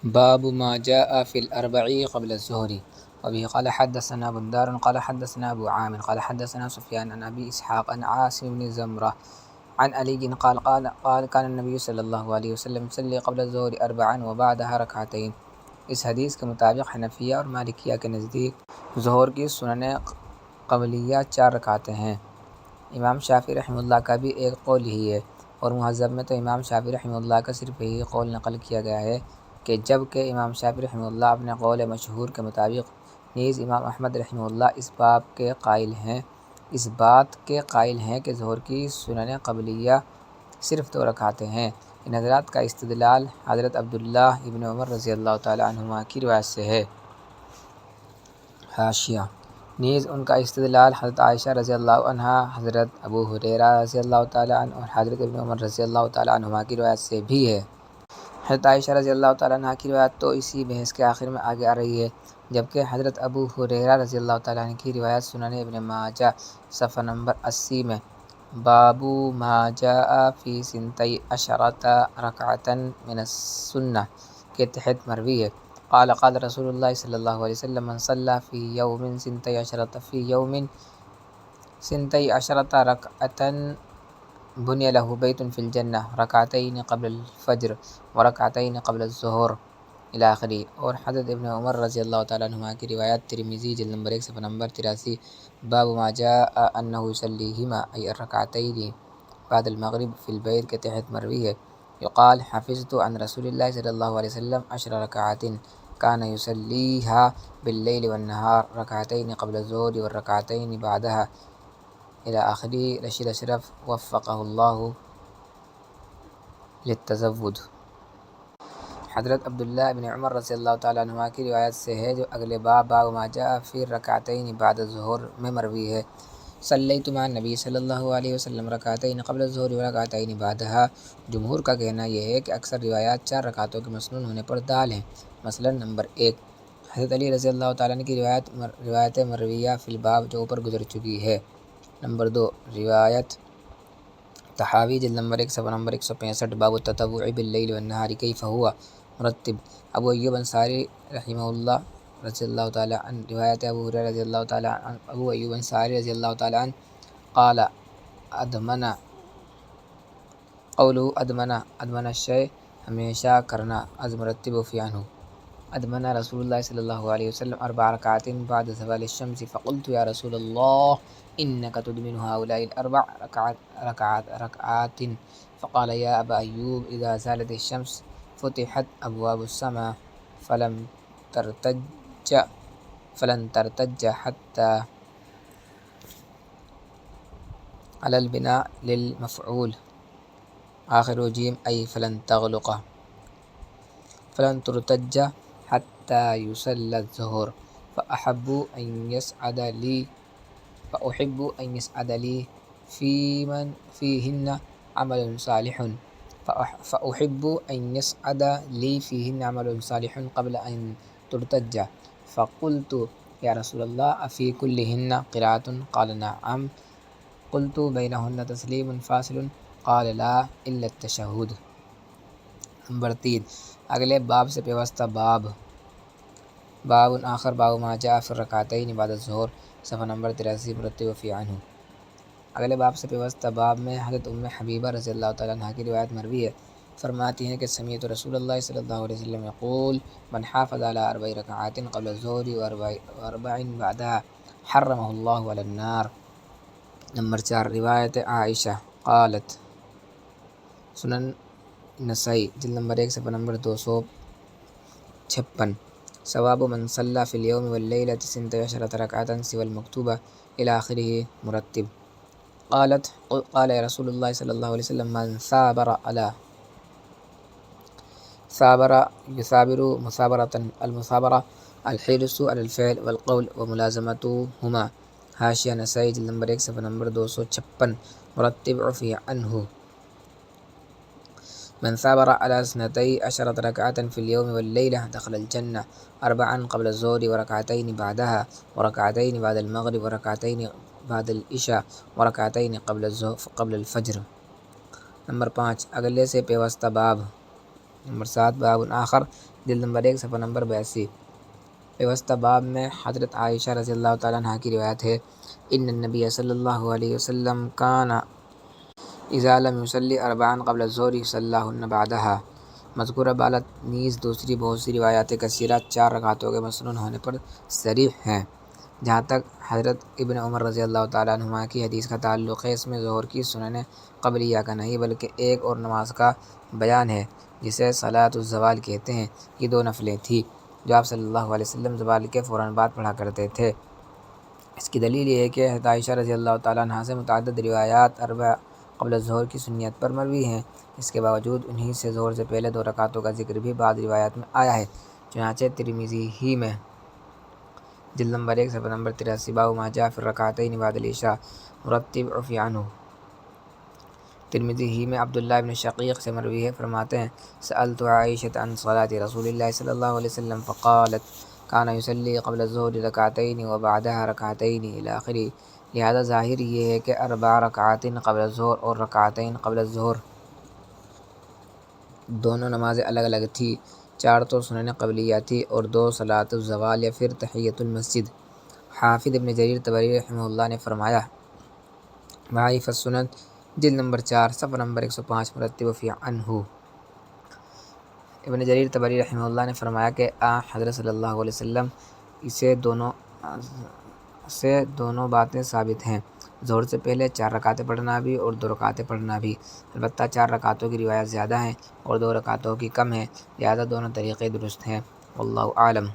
باب ما جاء في الأربع قبل الظهر. وبه قال حدثنا بندار قال حدثنا أبو عامر قال حدثنا سفيان عن أبي إسحاق عن عاصم بن زمرة عن علي قال كان النبي صلی اللہ علیہ وسلم يصلي قبل الظهر أربعا وبعدها ركعتين. اس حدیث کے مطابق حنفیہ اور مالکیہ کے نزدیک ظہر کی سنن قبلیہ 4 رکعتیں ہیں۔ امام شافعی رحمہ اللہ کا بھی ایک قول ہی ہے، اور مہذب میں تو امام شافعی رحمہ اللہ کا صرف یہی قول نقل کیا گیا ہے کہ جب کہ امام شافعی رحمہ اللہ اپنے قول مشہور کے مطابق نیز امام احمد رحمہ اللہ اس بات کے قائل ہیں کہ ظہر کی سنن قبلیہ صرف 2 رکعتیں ہیں۔ ان حضرات کا استدلال حضرت عبداللہ ابن عمر رضی اللہ تعالیٰ عنہما کی روایت سے ہے۔ حاشیہ نیز ان کا استدلال حضرت عائشہ رضی اللہ عنہا، حضرت ابو ہریرہ رضی اللہ تعالیٰ عنہ اور حضرت ابن عمر رضی اللہ تعالیٰ عنہما کی روایت سے بھی ہے۔ حضرت عائشہ رضی اللہ تعالیٰ عنہ کی روایت تو اسی بحث کے آخر میں آگے آ رہی ہے، جبکہ حضرت ابو ہریرہ رضی اللہ تعالیٰ عنہ کی روایت سنن ابن ماجہ صفحہ نمبر 80 میں باب ما جاء فی 12 رکعۃ من السنہ کے تحت مروی ہے۔ قال رسول اللہ صلی اللہ علیہ وسلم من صلی فی یوم 12 رکعۃ بنی لہ بیت فی الجنہ رکعتین قبل الفجر ورکعتین قبل الظہر الی آخرہ۔ اور حضرت ابن عمر رضی اللہ تعالیٰ عنہما کی روایت ترمذی جلد نمبر 1 صفحہ نمبر 83 باب ما جاء انہ یصلیہما ای الرکعتین بعد المغرب فی البیت کے تحت مروی ہے۔ یقال حفظت عن رسول اللہ صلی اللہ علیہ وسلم 10 رکعات کان یصلیہا باللیل والنہار رکعتین قبل الظہر والرکعتین بعدہا الی آخرہ۔ رشید اشرف وفقہ اللہ للتزود۔ حضرت عبداللہ ابن عمر رضی اللہ تعالیٰ عنہما کی روایت سے ہے، جو اگلے باب ما جاء فی الرکعتین بعد الظہر میں مروی ہے۔ صلیت مع النبی صلی اللہ علیہ وسلم رکعتین قبل الظہر ورکعتین بعدہا۔ جمہور کا کہنا یہ ہے کہ اکثر روایات 4 رکعتوں کے مسنون ہونے پر دال ہیں۔ مثلا نمبر 1 حضرت علی رضی اللہ تعالیٰ عنہ کی روایت مرویہ فی الباب جو اوپر گزر چکی ہے۔ نمبر 2 روایت طحاوی جلد نمبر 1 صفحہ نمبر 165 باب التطوع باللیل والنہار کیف ہوا مرتب۔ ابو ایوب انصاری رحمہ اللہ رضی اللہ تعالیٰ عنہ روایت ابو ہریرہ رضی اللہ تعالیٰ عنہ ابو ایوب انصاری رضی اللہ تعالیٰ عنہ قال ادمن الشیء ہمیشہ کرنا از مرتب فی عنہ۔ ادمن رسول اللہ صلی اللہ علیہ وسلم 4 رکعات بعد زوال الشمس فقلت یا رسول اللہ انک تدمن هؤلاء ال4 رکعات فقال یا ابا ایوب اذا زالت الشمس فتحت ابواب السماء فلن ترتج حتى على البناء للمفعول آخر جیم ای فلن ترتج حتى يصلى الظهر فأحب أن يسعد لي فيهن عمل صالح قبل أن ترتج فقلت يا رسول الله أفي كلهن قراءة قال نعم قلت بينهن تسليم فاصل قال لا إلا التشهد۔ نمبر 3 اگلے باب سے پیوستہ باب آخر باب ما جاء فی الرکعتین بعد الظہر صفحہ نمبر 83 مرتب فی عنہ۔ اگلے باب سے پیوستہ باب میں حضرت ام حبیبہ رضی اللہ تعالیٰ عنہ کی روایت مروی ہے، فرماتی ہیں کہ سمعت رسول اللہ صلی اللہ علیہ وسلم یقول من حافظ علی 4 رکعات قبل الظہر و4 بعدها حرمہ اللہ علی النار۔ نمبر 4 روایت عائشہ قالت سنن نسائی جلد نمبر 1 صفحہ نمبر 256 ثواب من صلی فی اليوم واللیلۃ 12 رکعۃ سوى المکتوبہ الی آخرہ مرتب۔ قالت قال یا رسول اللہ صلی اللہ علیہ وسلم من ثابر يثابر مثابرة المثابرة الحرص على الفعل والقول وملازمتهما۔ حاشیہ نسائی جلد نمبر 1 صفحہ نمبر 256 مرتب فی عنہ من ثابر على 12 ركعة في اليوم والليلة دخل الجنة 4 قبل الظهر وركعتين بعدها وركعتين بعد المغرب وركعتين بعد العشاء وركعتين قبل الفجر۔ نمبر 5 اگلے سے پیوستہ باب نمبر 7 باب آخر جلد نمبر 1 صفحہ نمبر 82 ویوستہ باب میں حضرت عائشہ رضی اللہ تعالیٰ عنہ کی روایت ہے ان النبی صلی اللہ علیہ وسلم کان اذا لم یصلی اربعا قبل الظہر صلیہن بعدہا۔ مذکورہ بالت نیز دوسری بہت سی روایات کثیرہ 4 رکعتوں کے مسنون ہونے پر صریح ہیں۔ جہاں تک حضرت ابن عمر رضی اللہ تعالیٰ عنہما کی حدیث کا تعلق ہے اس میں ظہر کی سنن قبلیہ کا نہیں بلکہ ایک اور نماز کا بیان ہے جسے صلاۃ الزوال کہتے ہیں۔ یہ 2 نفلیں تھیں جو آپ صلی اللہ علیہ وسلم زوال کے فوراً بعد پڑھا کرتے تھے۔ اس کی دلیل یہ ہے کہ حضرت عائشہ رضی اللہ تعالیٰ عنہ سے متعدد روایات اربع قبل الظہر کی سنیت پر مروی ہیں۔ اس کے باوجود انہی سے ظہر سے پہلے 2 رکعتوں کا ذکر بھی بعض روایات میں آیا ہے، چنانچہ ترمذی ہی میں جلد نمبر 1 صفحہ نمبر 83 باب ما جاء فی الرکعتین بعد العشاء مرتب عفی عنہ۔ ترمذی ہی میں عبداللہ بن شقیق سے مروی ہے، فرماتے ہیں سألت عائشة عن صلاة رسول اللہ صلی اللہ علیہ وسلم فقالت کان یصلی قبل الظہر رکعتین وبعدها رکعتین الی آخرہ۔ لہذا ظاہر یہ ہے کہ 4 رکعات قبل الظہر اور رکعتین قبل الظہر دونوں نمازیں الگ الگ تھیں۔ 4 تو سنن قبلیہ تھی اور 2 صلاۃ الزوال یا پھر تحیۃ المسجد۔ حافظ ابن جریر طبری رحمہ اللہ نے فرمایا ضعیف السنن جلد نمبر 4 صفحہ نمبر 105 مرتب فی عنہ۔ ابن جریر طبری رحمہ اللہ نے فرمایا کہ حضرت صلی اللہ علیہ وسلم سے دونوں باتیں ثابت ہیں، ظہر سے پہلے 4 رکعتیں پڑھنا بھی اور 2 رکعتیں پڑھنا بھی۔ البتہ 4 رکعتوں کی روایت زیادہ ہیں اور 2 رکعتوں کی کم ہیں، لہذا دونوں طریقے درست ہیں۔ واللہ اعلم۔